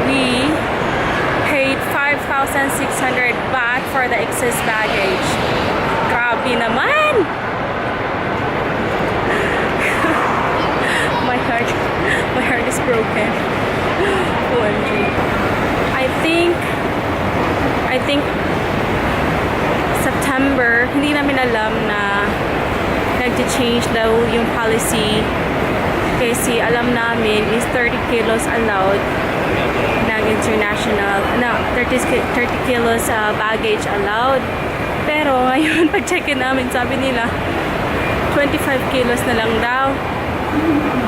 we paid 5,600 baht for the excess baggage. Grabe naman! My heart is broken. OMG. I think September, hindi namin alam na nag-change daw yung policy kasi alam namin is 30 kilos allowed ng international, 30 kilos baggage allowed. Pero ngayon pag-check-in namin, sabi nila 25 kilos na lang daw.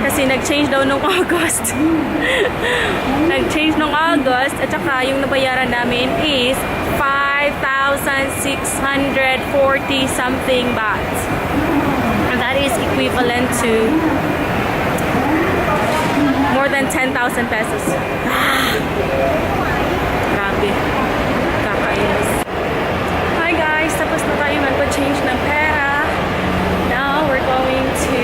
Kasi nag-change daw nung August. Nag-change nung August at saka yung nabayaran namin is 5,640 something baht. And that is equivalent to more than 10,000 pesos. Grabe. Kakainis. Hi guys, tapos na tayo magpa-change ng pera. Now we're going to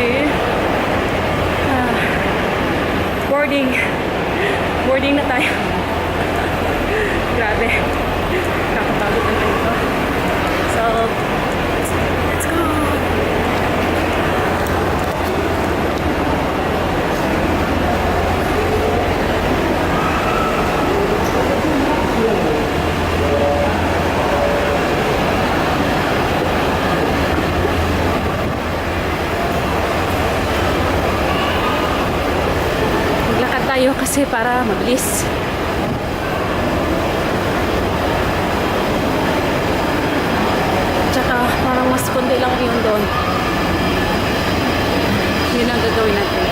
boarding na tayo. Grabe. Nakapagod naman ito. So, let's go. Maglakad tayo kasi para mabilis. Tsaka parang mas kundi lang yung doon. Yun ang gagawin natin.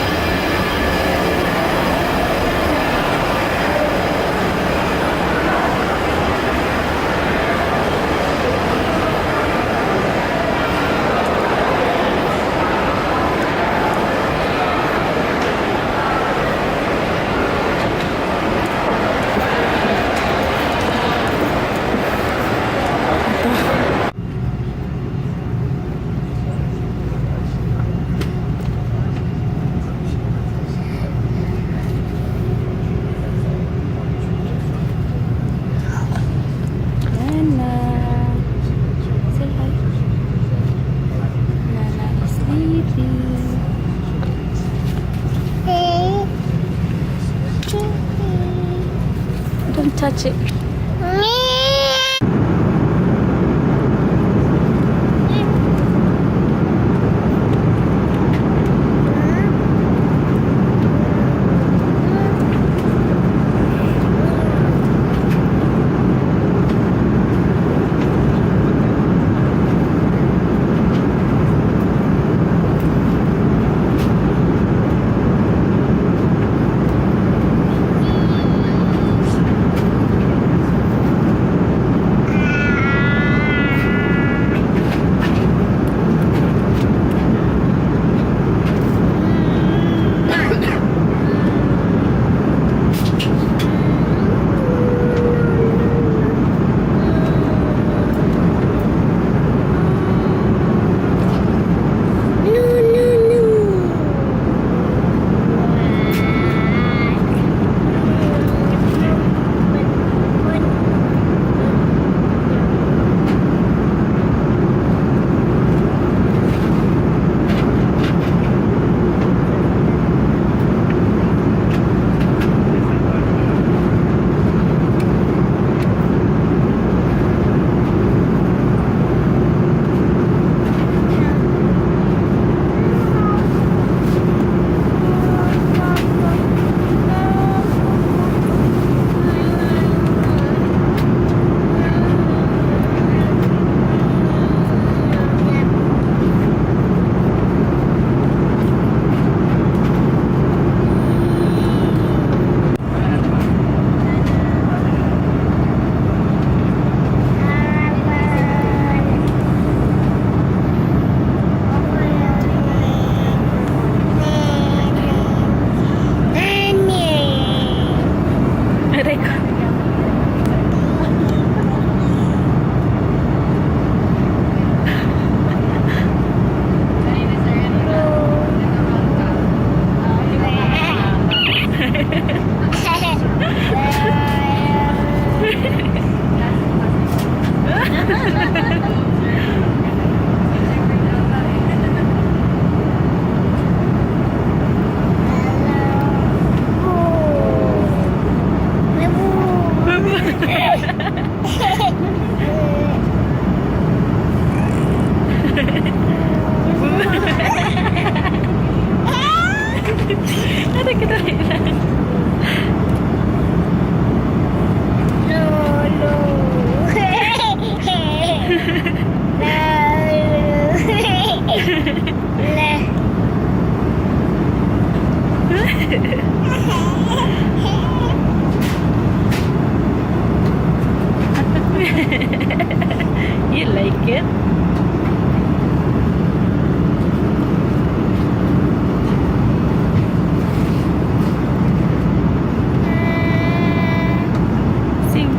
Don't touch it. Ada kita rin. You like it? Sing.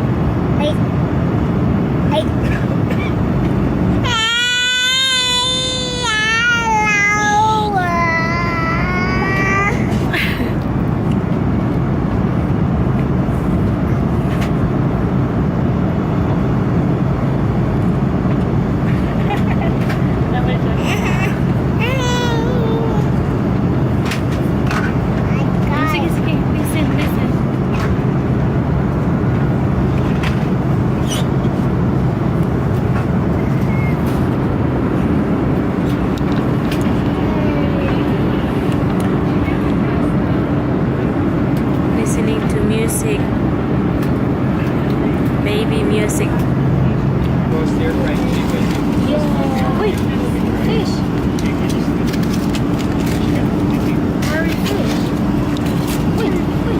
Sige, sige. Listen, listen. Listening to music. Baby music. Go stir-fried chicken. Uy! Fish! Where is fish? Uy! Uy!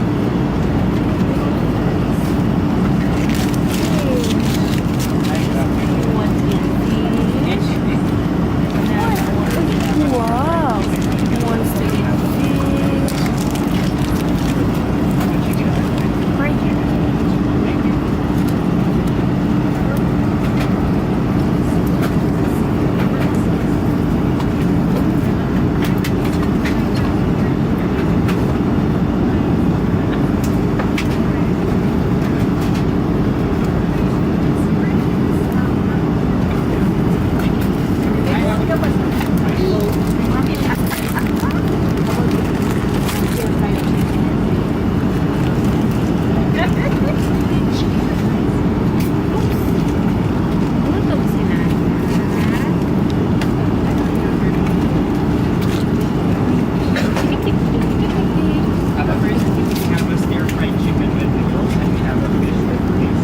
You want to eat fish? Wow! He wants to eat fish. Right here. Gutom sila. But first, we have a stir-fried chicken with noodles, and we have a fish with rice.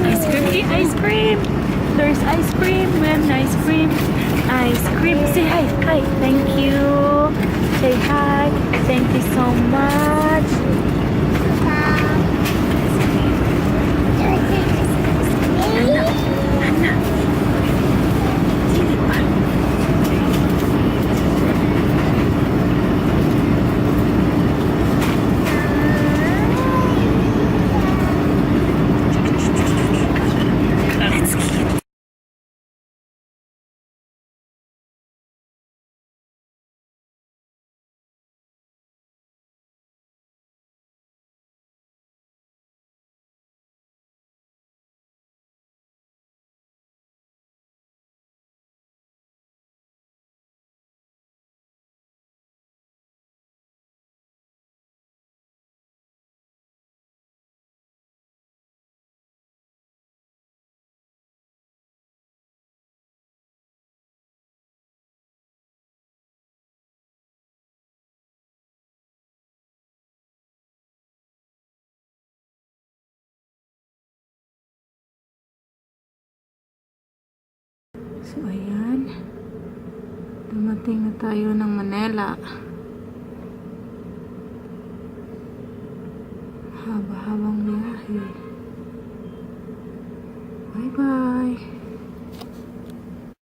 Ice cream, eat ice cream. There's ice cream and ice cream. Ice cream. Say hi. Hi. Thank you. Say hi. Thank you so much. Hana. Hana. Sili pa. Let's eat. So, ayan. Dumating na tayo ng Manila. Haba-habang biyahe.